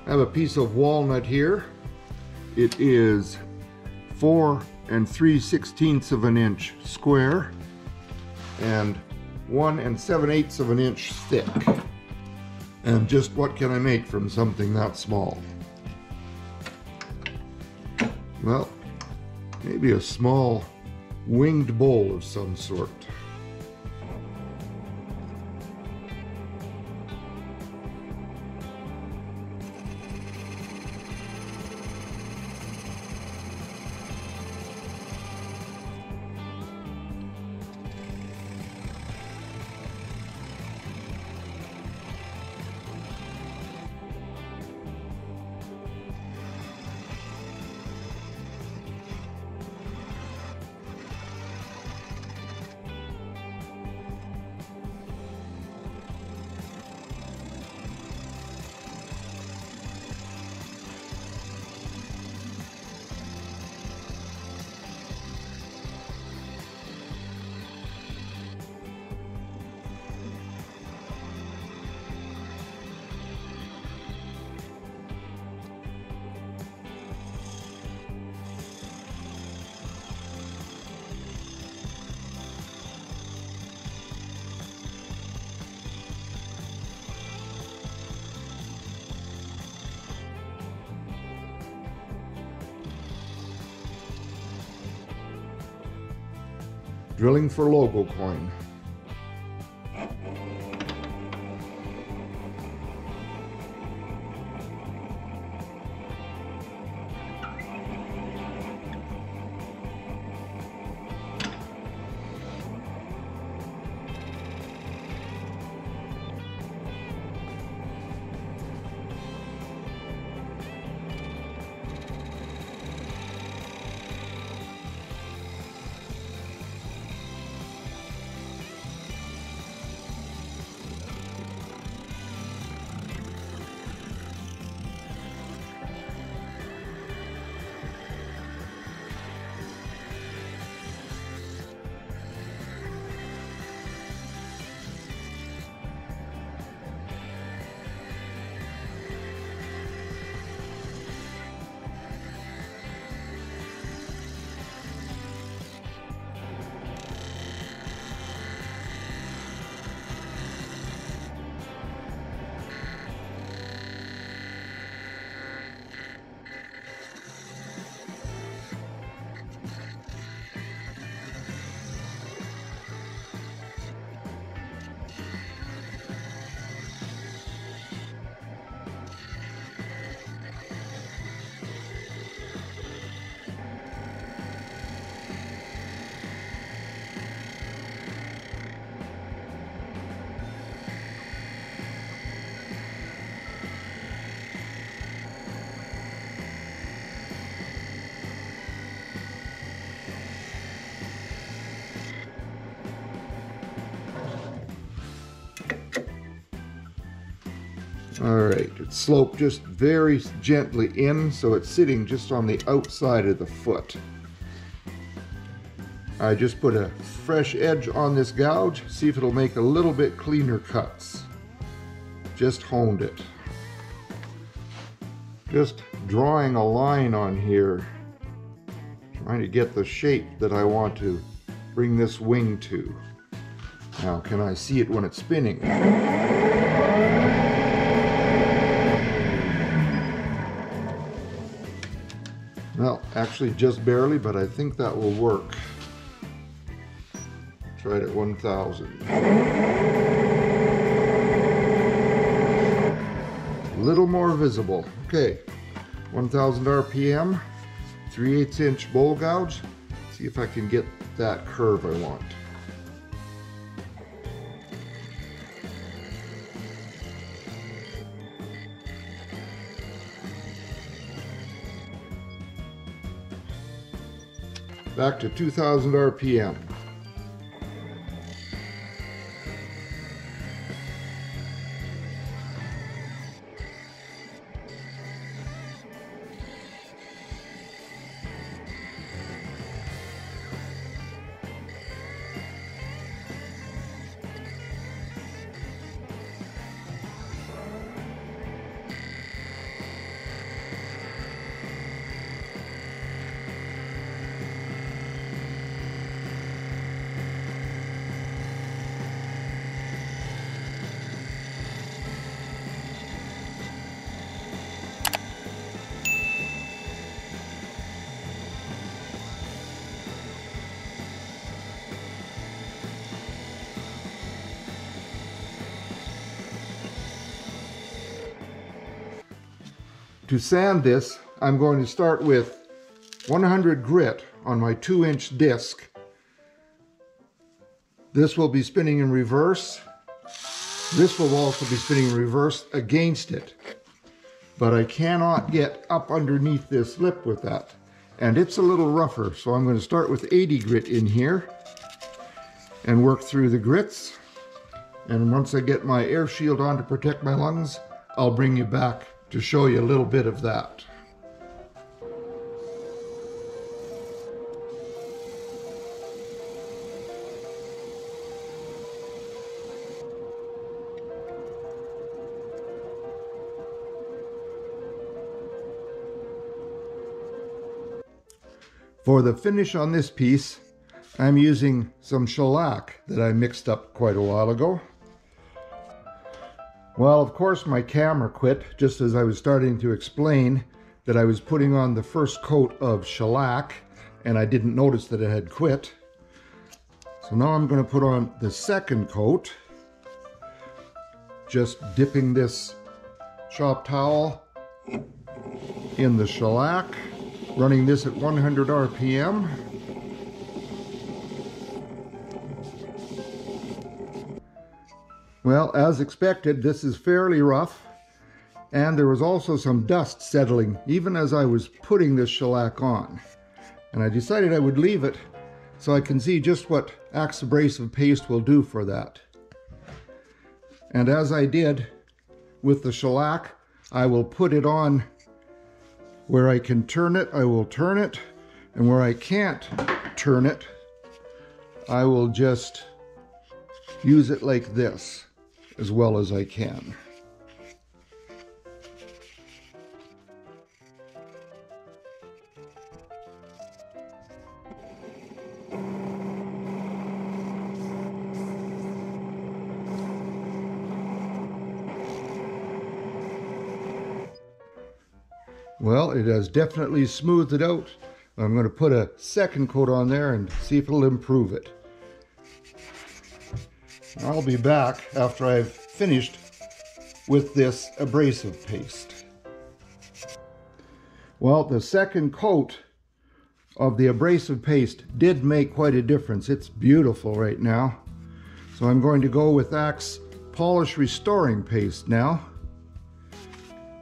I have a piece of walnut here. It is 4 3/16 of an inch square and 1 7/8 of an inch thick. And just what can I make from something that small? Well, maybe a small winged bowl of some sort. Drilling for logo coin. Alright, it's sloped just very gently in, so it's sitting just on the outside of the foot. I just put a fresh edge on this gouge, see if it'll make a little bit cleaner cuts. Just honed it. Just drawing a line on here, trying to get the shape that I want to bring this wing to. Now, can I see it when it's spinning? Well, actually just barely, but I think that will work. Try it at 1,000. A little more visible. Okay, 1,000 RPM, 3/8 inch bowl gouge. See if I can get that curve I want. Back to 2,000 RPM. To sand this, I'm going to start with 100 grit on my 2-inch disc. This will be spinning in reverse. This will also be spinning in reverse against it. But I cannot get up underneath this lip with that. And it's a little rougher, so I'm going to start with 80 grit in here and work through the grits. And once I get my air shield on to protect my lungs, I'll bring you back to show you a little bit of that. For the finish on this piece, I'm using some shellac that I mixed up quite a while ago. Well, of course my camera quit just as I was starting to explain that I was putting on the first coat of shellac and I didn't notice that it had quit. So now I'm going to put on the second coat, just dipping this shop towel in the shellac, running this at 100 RPM. Well, as expected, this is fairly rough, and there was also some dust settling even as I was putting this shellac on. And I decided I would leave it so I can see just what Axe abrasive paste will do for that. And as I did with the shellac, I will put it on where I can turn it, I will turn it, and where I can't turn it, I will just use it like this as well as I can. Well, it has definitely smoothed it out. I'm going to put a second coat on there and see if it'll improve it. I'll be back after I've finished with this abrasive paste. Well, the second coat of the abrasive paste did make quite a difference. It's beautiful right now. So I'm going to go with Axe Polish Restoring Paste now,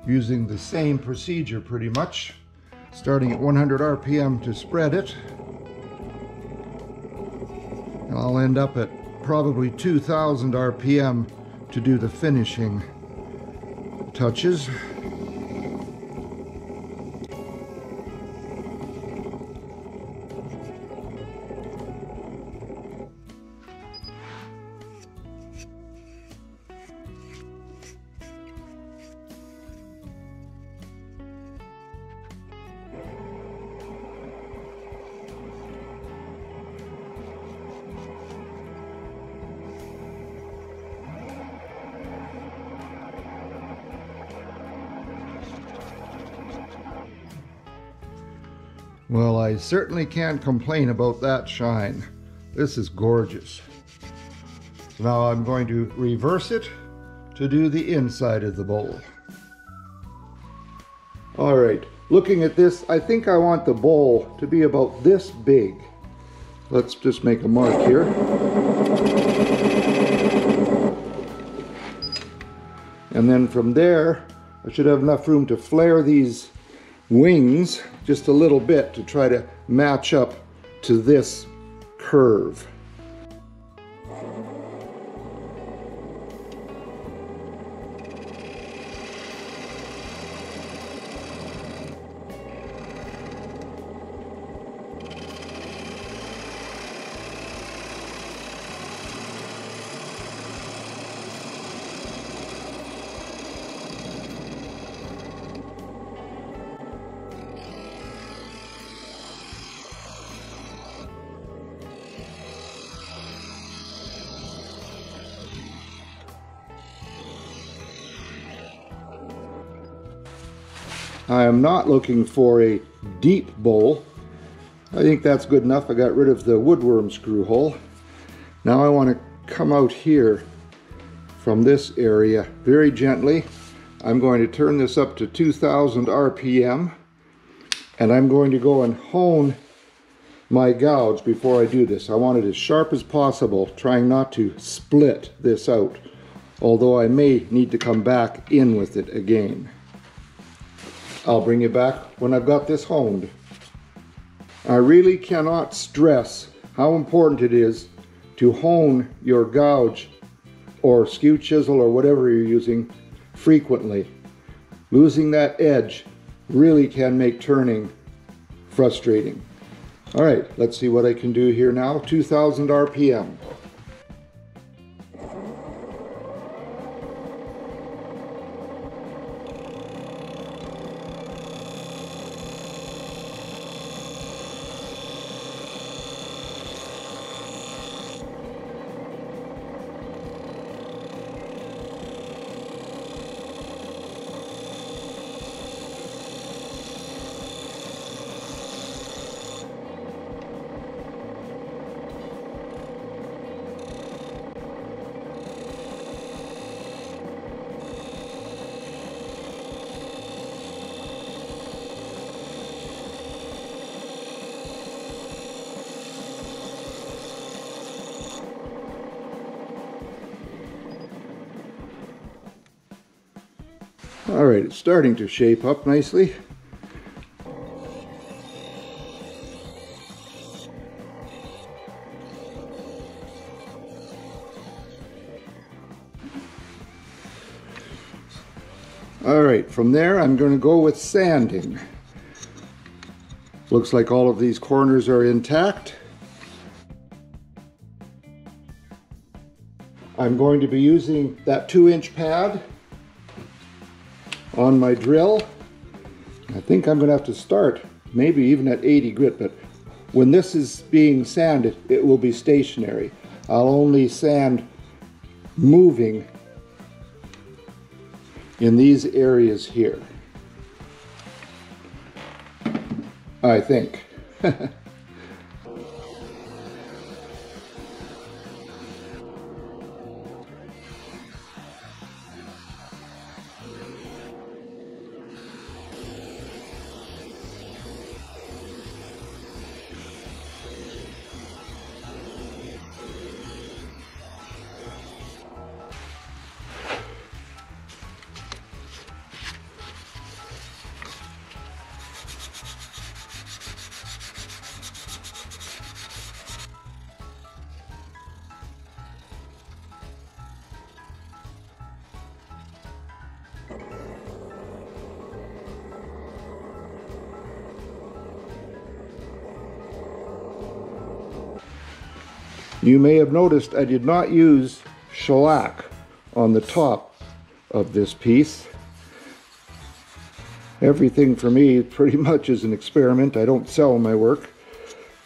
using the same procedure pretty much, starting at 100 RPM to spread it. And I'll end up at probably 2000 RPM to do the finishing touches. Well, I certainly can't complain about that shine. This is gorgeous. So now I'm going to reverse it to do the inside of the bowl. All right, looking at this, I think I want the bowl to be about this big. Let's just make a mark here. And then from there, I should have enough room to flare these wings just a little bit to try to match up to this curve. I am not looking for a deep bowl. I think that's good enough. I got rid of the woodworm screw hole. Now I want to come out here from this area very gently. I'm going to turn this up to 2000 RPM, and I'm going to go and hone my gouge before I do this. I want it as sharp as possible, trying not to split this out, although I may need to come back in with it again. I'll bring you back when I've got this honed. I really cannot stress how important it is to hone your gouge or skew chisel or whatever you're using frequently. Losing that edge really can make turning frustrating. All right, let's see what I can do here now. 2000 RPM. All right, it's starting to shape up nicely. All right, from there I'm going to go with sanding. Looks like all of these corners are intact. I'm going to be using that 2-inch pad on my drill. I think I'm going to have to start maybe even at 80 grit, but when this is being sanded, it will be stationary. I'll only sand moving in these areas here, I think. You may have noticed I did not use shellac on the top of this piece. Everything for me pretty much is an experiment. I don't sell my work,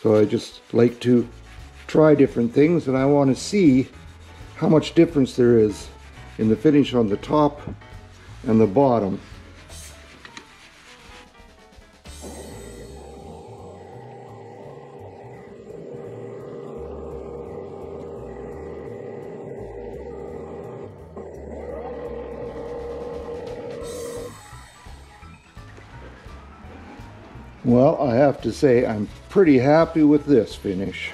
so I just like to try different things, and I want to see how much difference there is in the finish on the top and the bottom. Well, I have to say I'm pretty happy with this finish.